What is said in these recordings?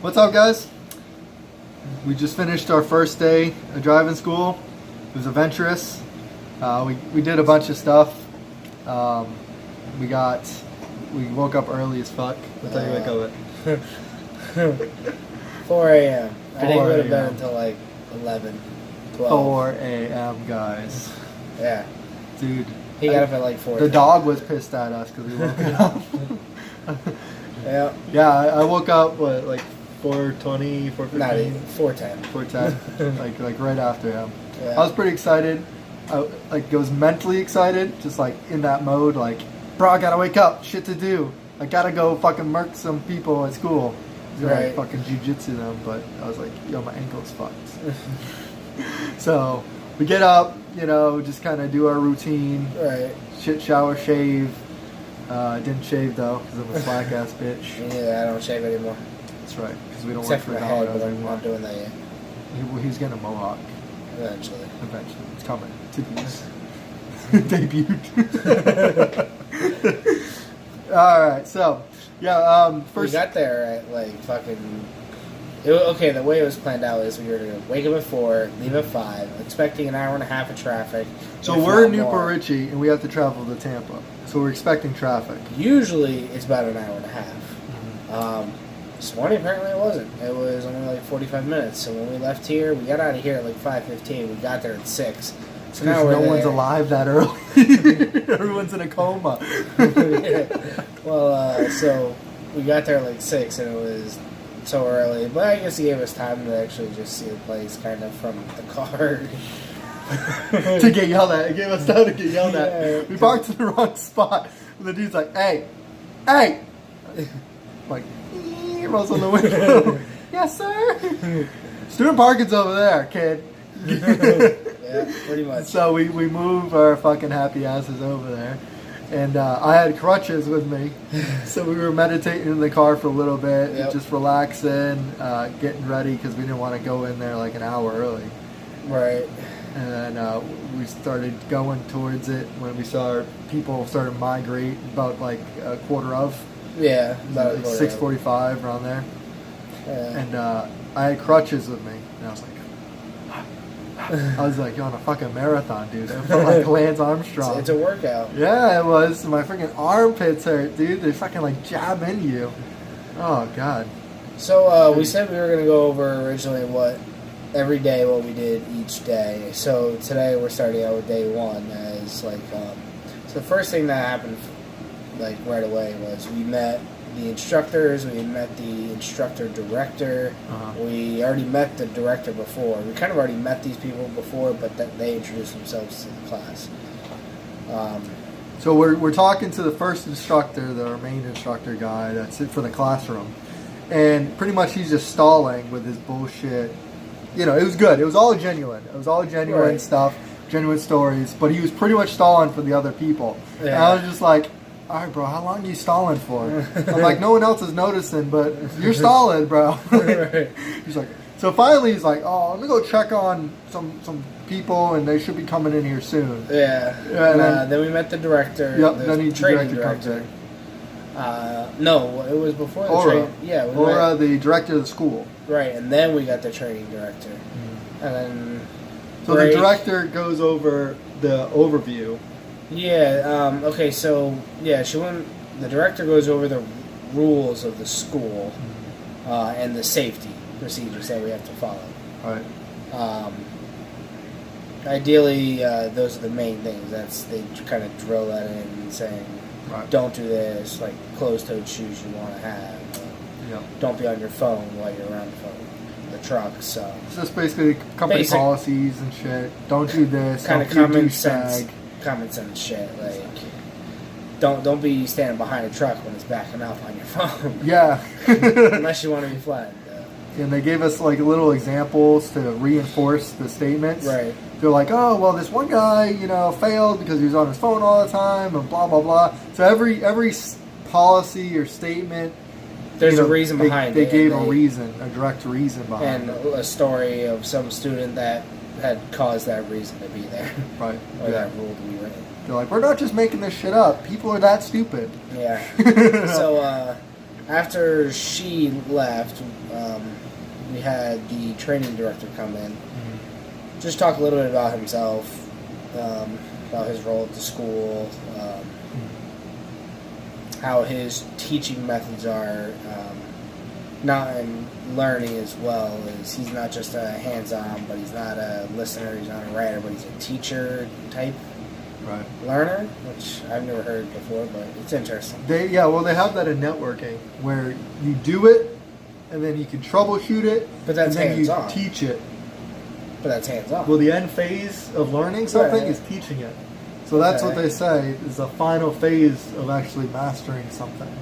What's up, guys? We just finished our first day of driving school. It was adventurous. We did a bunch of stuff. We woke up early as fuck. What time you wake up at? 4 a.m. I didn't go to bed until like 11, 12. 4 a.m. guys. Yeah. Dude. He got up at like 4. The dog was pissed at us because we woke up. Yeah. Yeah, I woke up, like 4:20, 4:15? Not even, 4:10. 4:10, like right after him. Yeah. I was pretty excited. I was mentally excited, just like in that mode, like, bro, I gotta wake up, shit to do. I gotta go fucking murk some people at school. Right. Fucking jujitsu them, but I was like, yo, my ankle's fucked. So we get up, just kind of do our routine. Right. Shit, shower, shave. Didn't shave though, because I'm a slack ass bitch. Yeah, I don't shave anymore. That's right, because we don't Except work for for my head, Domino's but I'm anymore. not doing that yet. He's getting a mohawk. Eventually. It's coming. To these. Debuted. Alright, so, yeah, first... We got there at like fucking... Okay, the way it was planned out is we were going to wake up at 4, leave at 5, expecting an hour and a half of traffic. So we're in Newport Richie, and we have to travel to Tampa. So we're expecting traffic. Usually, it's about an hour and a half. This morning, apparently, it wasn't. It was only like 45 minutes. So when we left here, we got out of here at like 5:15. We got there at 6. So now no one's alive that early. Everyone's in a coma. Yeah. Well, so we got there at like 6, and it was so early. But I guess it gave us time to actually just see the place kind of from the car. To get yelled at. It gave us time to get yelled Yeah. at. We parked in the wrong spot. And the dude's like, hey! I'm like, he rolls on the window. Yes, sir! Student parking's over there, kid. Yeah, pretty much. So we move our fucking happy asses over there. And I had crutches with me. So we were meditating in the car for a little bit. Yep. Just relaxing, getting ready because we didn't want to go in there like an hour early. Right. And then we started going towards it when we saw people started to migrate about like a quarter of. Yeah, about Like 6:45 around there. Yeah. And I had crutches with me. And I was like, you're on a fucking marathon, dude. I felt like Lance Armstrong. It's a workout. Yeah, it was. My freaking armpits hurt, dude. They fucking like jab into you. Oh, God. So we said we were going to go over originally every day what we did each day. So today we're starting out with day 1 as like so the first thing that happened like right away was we met the instructors, we met the instructor director. We already met the director before. We kind of already met these people before, but they introduced themselves to the class. So we're talking to the first instructor, the main instructor guy that's it for the classroom. And pretty much he's just stalling with his bullshit. It was good. It was all genuine. It was all genuine Right. stuff, genuine stories. But he was pretty much stalling for the other people. Yeah. And I was just like, all right, bro, how long are you stalling for? I'm like, no one else is noticing, but you're stalling, bro. Right. He's like, so finally he's like, oh, let me go check on some people, and they should be coming in here soon. Yeah. And then we met the director. Yep, the then the training director comes in. No, it was before the training. Yeah, the director of the school. Right, and then we got the training director. And then... So the director goes over the overview. Yeah, okay, so, yeah, the director goes over the rules of the school and the safety procedures that we have to follow. Right. Ideally, those are the main things. They kind of drill that in, saying, Right. Don't do this, like closed-toed shoes you want to have. Yep. Don't be on your phone while you're around the trucks. So it's just basically company policies and shit. Don't do this. Kind of common sense shit. Like, don't be standing behind a truck when it's backing up on your phone. Yeah. Unless you want to be flagged. And they gave us like little examples to reinforce the statements. Right. They're like, oh, well, this one guy, failed because he was on his phone all the time and blah, blah, blah. So every policy or statement, there's a reason behind it. They gave a reason, a direct reason behind and it. And a story of some student that had caused that reason to be there. Right. Or that rule to be written. They're like, we're not just making this shit up. People are that stupid. Yeah. So, after she left, we had the training director come in, just talk a little bit about himself, about his role at the school, how his teaching methods are, not in learning as well as he's not just a hands-on, but he's not a listener, he's not a writer, but he's a teacher type learner, which I've never heard before, but it's interesting. They have that in networking where you do it and then you can troubleshoot it, but that's and then hands-on. you teach it. But that's hands-on. Well, the end phase of learning something is teaching it. So that's what they say is the final phase of actually mastering something.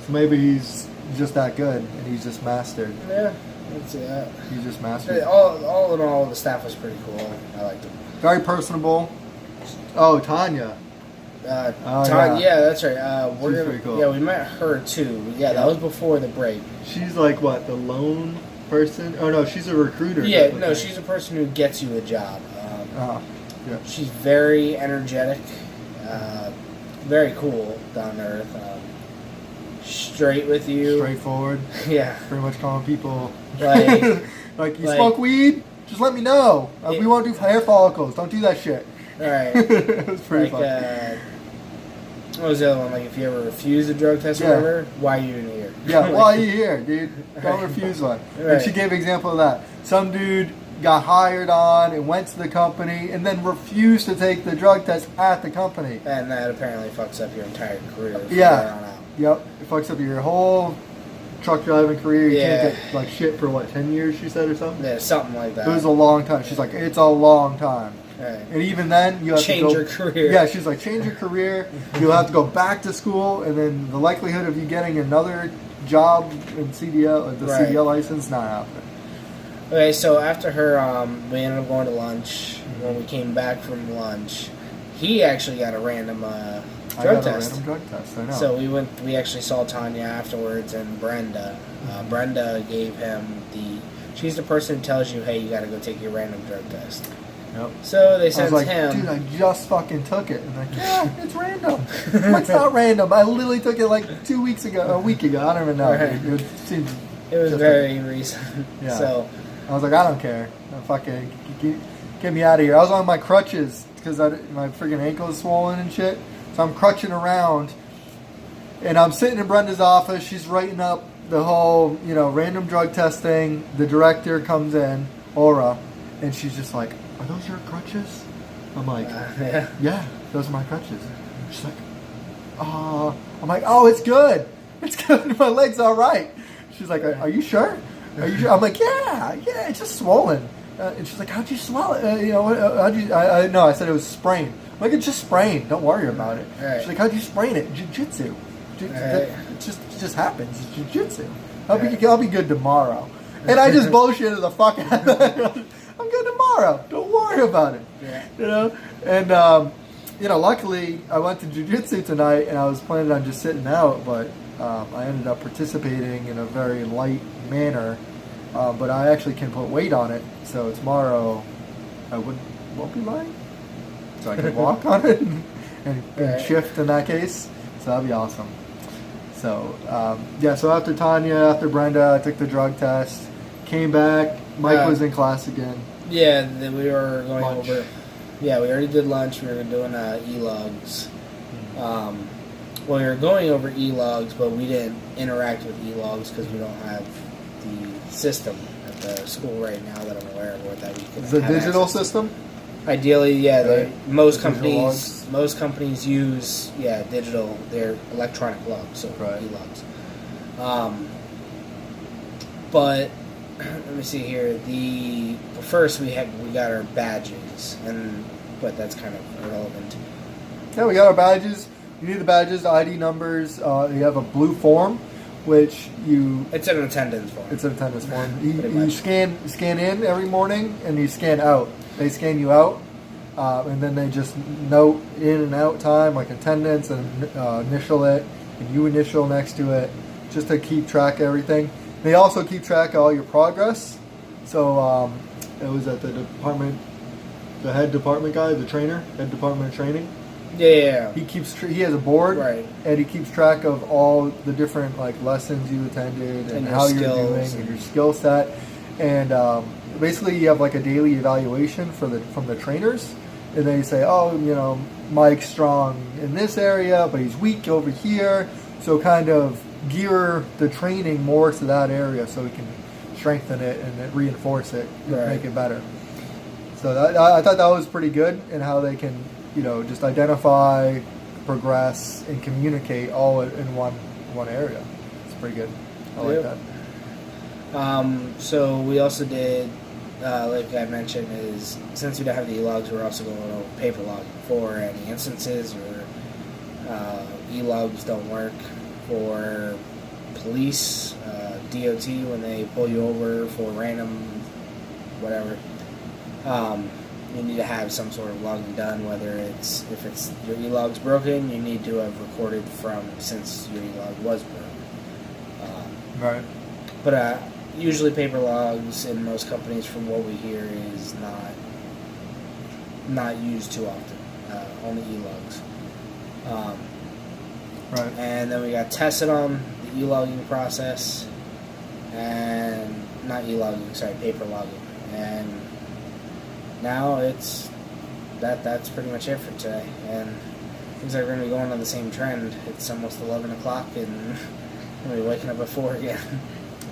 So maybe he's just that good and he's just mastered. Yeah, I'd say that. He's just mastered. All in all, the staff was pretty cool. I liked them. Very personable. Oh, Tanya. Yeah, that's right. She's pretty cool. Yeah, we met her too. Yeah, that was before the break. She's like what, the lone person? Oh no, she's a recruiter. Yeah, no, she's a person who gets you a job. Yeah. She's very energetic, very cool, down to earth, straight with you, straightforward. Yeah, pretty much calling people like you smoke weed. Just let me know. We won't do hair follicles. Don't do that shit. Right. It was pretty fun. What was the other one? Like, if you ever refuse a drug test or whatever, why are you in here? Yeah, why are you here, dude? Don't refuse one. Right. And she gave an example of that. Some dude got hired on and went to the company and then refused to take the drug test at the company. And that apparently fucks up your entire career from there on out. Yep. It fucks up your whole truck driving career. You can't get like shit for what, 10 years she said or something? Yeah, something like that. It was a long time. She's like, it's a long time. Right. And even then, you have change to go, your career. Yeah, she's like, change your career. You'll have to go back to school, and then the likelihood of you getting another job in CDL, the CDL license, not happening. Okay, so after her, we ended up going to lunch. When we came back from lunch, he actually got a random drug test. A random drug test. I know. So we actually saw Tanya afterwards, and Brenda. Brenda gave him she's the person who tells you, hey, you got to go take your random drug test. Yep. So they sent him. Dude, I just fucking took it. And like, yeah, it's random. It's not random. I literally took it like 2 weeks ago, a week ago. I don't even know. Right. It was very recent. Yeah. So I was like, I don't care. Fucking get me out of here. I was on my crutches because my freaking ankle is swollen and shit. So I'm crutching around, and I'm sitting in Brenda's office. She's writing up the whole, random drug test thing. The director comes in, Aura, and she's just like, are those your crutches? I'm like, yeah, those are my crutches. She's like, I'm like, oh, it's good. It's good. My leg's all right. She's like, are you sure? Are you sure? I'm like, yeah, it's just swollen. And she's like, how'd you swallow it? How'd you, no, I said it was sprained. I'm like, it's just sprained. Don't worry about it. Right. She's like, how'd you sprain it? Jiu-jitsu. It just happens. It's jiu-jitsu. I'll be good tomorrow. And I just bullshitted the fuck out of it. I'm good tomorrow. Don't worry about it. Yeah. And luckily I went to jiu-jitsu tonight, and I was planning on just sitting out, but I ended up participating in a very light manner. But I actually can put weight on it, so tomorrow I won't be lying. So I can walk on it and shift in that case. So that'd be awesome. So so after Tanya, after Brenda, I took the drug test, came back. Mike was in class again. Yeah, then we were going over. Yeah, we already did lunch. We were doing e-logs. We were going over e-logs, but we didn't interact with e-logs because we don't have the system at the school right now that I'm aware of. Or that we can. Is it a digital system? Ideally, most companies use digital. They're electronic logs, so e-logs. But let me see here. First we got our badges, but that's kind of irrelevant. Yeah, we got our badges. You need the badges, the ID numbers. You have a blue form, which it's an attendance form. It's an attendance form. You scan in every morning, and you scan out. They scan you out, and then they just note in and out time, like attendance, and initial it, and you initial next to it, just to keep track of everything. They also keep track of all your progress. So it was at the head department guy, the trainer, head department of training. Yeah. He has a board, Right. and he keeps track of all the different like lessons you attended and your how you're skills doing and your skill set. And basically, you have like a daily evaluation from the trainers, and then you say, oh, Mike's strong in this area, but he's weak over here. So kind of gear the training more to that area so we can strengthen it and then reinforce it and make it better. So I thought that was pretty good in how they can, just identify, progress, and communicate all in one area. It's pretty good. I like that. So we also did, like I mentioned, is since we don't have the e-logs, we're also going over paper logging for any instances where e-logs don't work for police, DOT when they pull you over for random whatever. You need to have some sort of logging done, whether if it's your e-log's broken, you need to have recorded since your e-log was broken. Right. But usually paper logs in most companies, from what we hear, is not used too often. Only e-logs. Right. And then we got tested on the e-logging process, and not e-logging, sorry, paper logging. And now that's pretty much it for today. And things are going to be going on the same trend. It's almost 11 o'clock, and we'll be waking up at 4 again.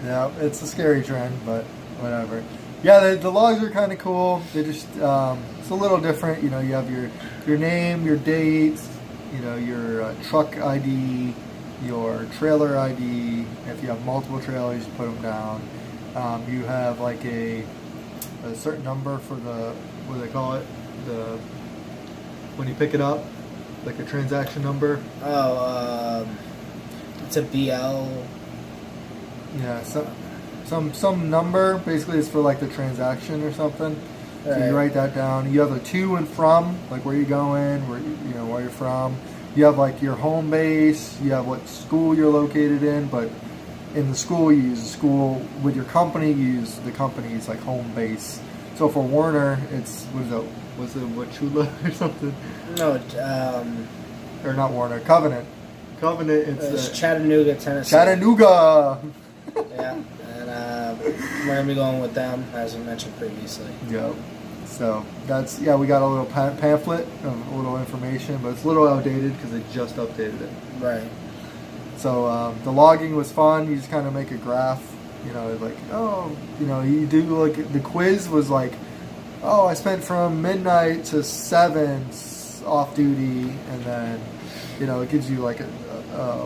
Yeah, it's a scary trend, but whatever. Yeah, the logs are kind of cool. They just it's a little different. You have your name, your date, your truck ID, your trailer ID. If you have multiple trailers, you put them down. You have like a certain number for what do they call it? When you pick it up, like a transaction number. Oh, it's a BL. Yeah, some number. Basically, it's for like the transaction or something. So you write that down. You have a to and from, like where you're going, where you're from. You have like your home base. You have what school you're located in. But in the school, you use the school. With your company, you use the company's like home base. So for Warner, it's was it Wachula or something? No, or not Warner. Covenant. It's Chattanooga, Tennessee. Chattanooga. Yeah, and we're gonna be going with them, as we mentioned previously. Yeah. So we got a little pamphlet of a little information, but it's a little outdated because they just updated it. Right. So the logging was fun. You just kind of make a graph, like you do like the quiz was like, I spent from midnight to 7 off duty, and then it gives you like a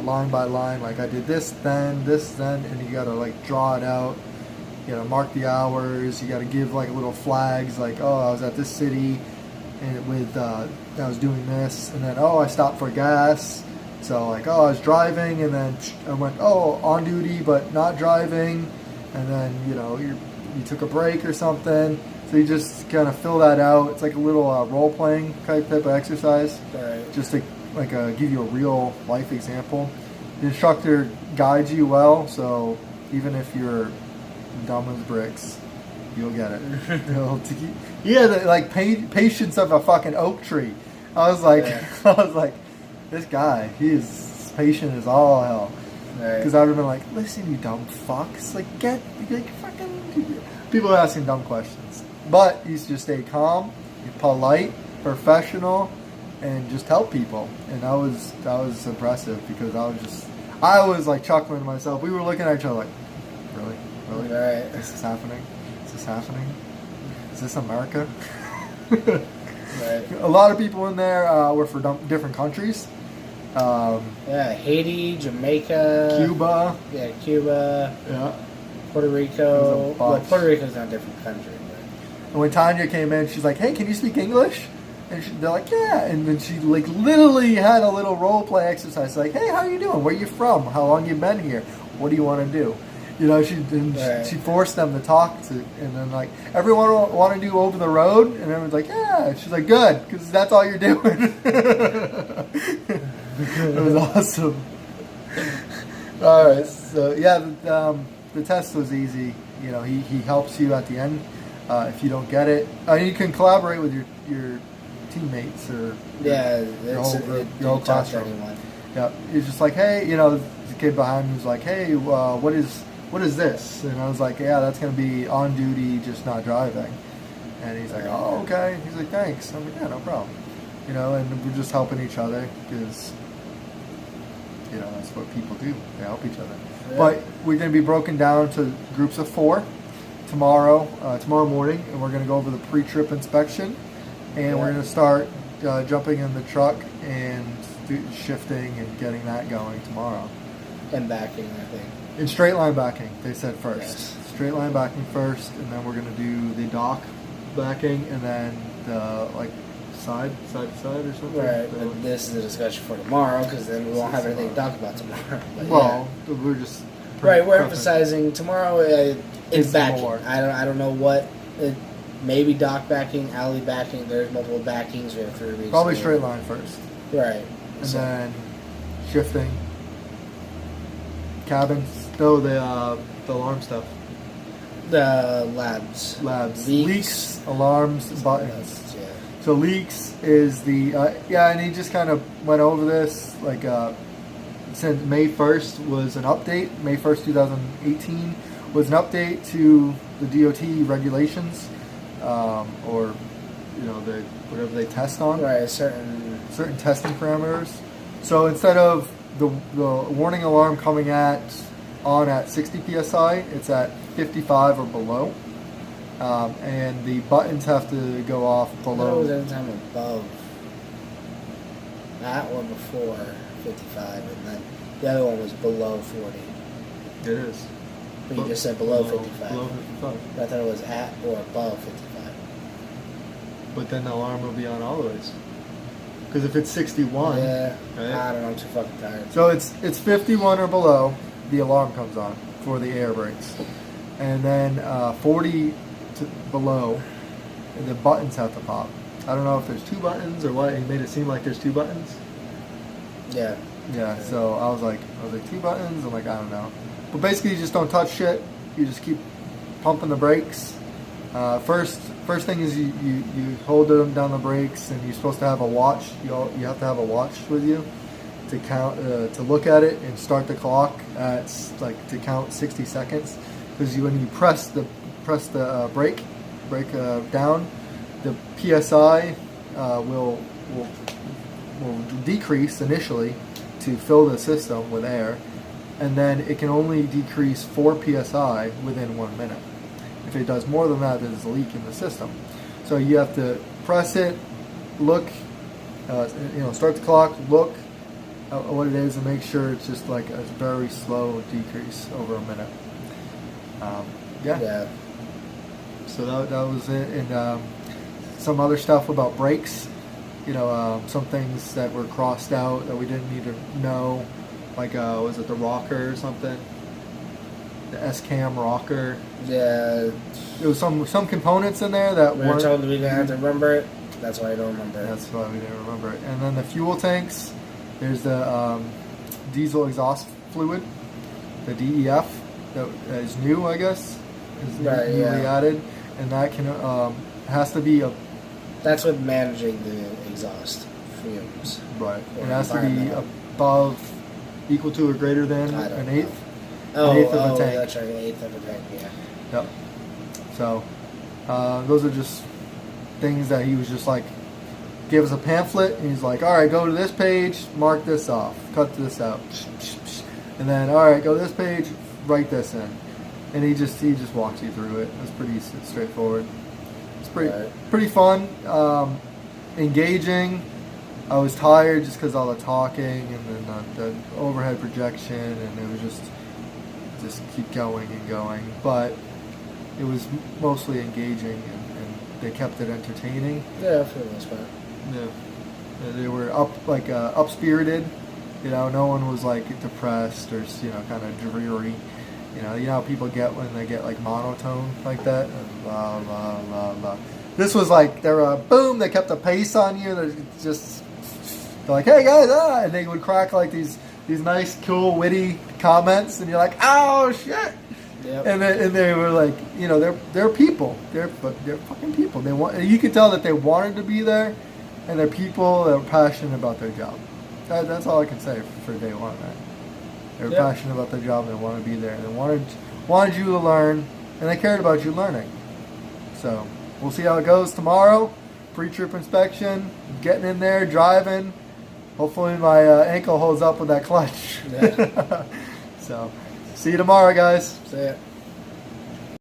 line by line, like I did this then, and you got to like draw it out. You got to mark the hours. You got to give like little flags, like I was at this city, and I was doing this, and then I stopped for gas. So like I was driving, and then I went on duty but not driving, and then you took a break or something. So you just kind of fill that out. It's like a little role playing type of exercise, right. Just to give you a real life example. The instructor guides you well, so even if you're dumb as bricks, you'll get it. Patience of a fucking oak tree. I was like, this guy, he is patient as all hell. Because I would have been like, listen, you dumb fucks, fucking. People are asking dumb questions, but you just stay calm, you're polite, professional, and just help people. And that was impressive because I was like chuckling to myself. We were looking at each other like, really? Right. This is happening? Is this America? Right. A lot of people in there were for different countries. Haiti, Jamaica, Cuba. Yeah, Cuba. Yeah. Puerto Rico. Well, Puerto Rico's not a different country. But. And when Tanya came in, she's like, "Hey, can you speak English?" And they're like, "Yeah." And then she like literally had a little role play exercise, like, "Hey, how you doing? Where you from? How long you been here? What do you want to do?" She forced them to talk to, and then like everyone want to do over the road, and everyone's like, "Yeah." She's like, "Good, because that's all you're doing." It was awesome. All right, so yeah, the test was easy. He helps you at the end if you don't get it. You can collaborate with your teammates or Yeah, your whole group, your whole talk to classroom. anyone. Yeah, he's just like, hey, the kid behind me was like, hey, what is this? And I was like, yeah, that's gonna be on duty, just not driving. And he's like, oh, okay. He's like, thanks. I'm like, yeah, no problem. And we're just helping each other because, that's what people do. They help each other. Yeah. But we're going to be broken down to groups of 4 tomorrow morning, and we're going to go over the pre-trip inspection, and we're going to start jumping in the truck and shifting and getting that going tomorrow. And backing, I think. In straight line backing, they said first. Yes. Straight line backing first, and then we're going to do the dock backing, and then the side to side or something. Right, but this is a discussion for tomorrow because then we won't have anything to talk about tomorrow. But well, we're just right. We're prepping. emphasizing tomorrow. It's It's backing. more. I don't know what. Maybe dock backing, alley backing. There's multiple backings. We have 3 weeks. Probably straight line first, Right. and then shifting. Cabins. No, the alarm stuff. The labs. Leaks, alarms, buttons. Labs, yeah. So leaks is the and he just kind of went over this since May 1st was an update. May 1st, 2018 was an update to the DOT regulations, or whatever they test on. Right. Certain Testing parameters. So instead of the warning alarm coming on at 60 psi, it's at 55 or below. And the buttons have to go off It below. was anytime above that or before 55, and then the other one was below 40. It is. But you just said below 55. Below 55. But I thought it was at or above 55. But then the alarm will be on always. Because if it's 61, Yeah, right? I don't know. I'm too fucking tired. So it's 51 or below, the alarm comes on for the air brakes. And then 40 to below, and the buttons have to pop. I don't know if there's 2 buttons or what. He made it seem like there's 2 buttons. Yeah. Yeah, so I was like 2 buttons? I'm like, I don't know. But basically, you just don't touch shit. You just keep pumping the brakes. First thing is you hold them down the brakes, and you're supposed to have a watch. You have to have a watch with you to count, to look at it and start the clock at to count 60 seconds. Because when you press the brake down, the PSI will decrease initially to fill the system with air, and then it can only decrease 4 PSI within 1 minute. If it does more than that, there's a leak in the system. So you have to press it, look, start the clock, look at what it is, and make sure it's just like a very slow decrease over a minute. Yeah. So that was it, and some other stuff about brakes. Some things that were crossed out that we didn't need to know, like was it the rocker or something? The S-cam rocker. Yeah. There was some components in there that We were weren't. told we didn't have to remember it. That's why I don't remember it. That's why we didn't remember it. And then the fuel tanks. There's the diesel exhaust fluid, the DEF, that is new, I guess, is newly added, and that has to be That's with managing the exhaust fumes. right. Or It has to be environmental. above, equal to, or greater than I don't an know. eighth. Oh, An eighth of a tank. that's right, an eighth of a tank. Yeah. Yep. So those are just things that he was just like, gave us a pamphlet, and he's like, all right, go to this page, mark this off, cut this out, and then all right, go to this page, write this in, and he just walks you through it. It's pretty straightforward. It's pretty fun, engaging. I was tired just because all the talking and then the overhead projection, and it was just keep going and going. But it was mostly engaging, and they kept it entertaining. Yeah, for the most part. Yeah, they were up spirited. No one was like depressed or kind of dreary. You know how people get when they get like monotone like that. And blah blah blah blah. This was like they're boom. They kept a pace on you. They're like, hey guys, and they would crack like these nice, cool, witty comments, and you're like, oh shit. Yep. And they were like, they're people. They're fucking people. You could tell that they wanted to be there. and they're people that are passionate about their job. That's all I can say for day one, man. They're passionate about their job and they want to be there. And they wanted you to learn, and they cared about you learning. So we'll see how it goes tomorrow. Pre-trip inspection, getting in there, driving. Hopefully my ankle holds up with that clutch. Yeah. So see you tomorrow, guys. See ya.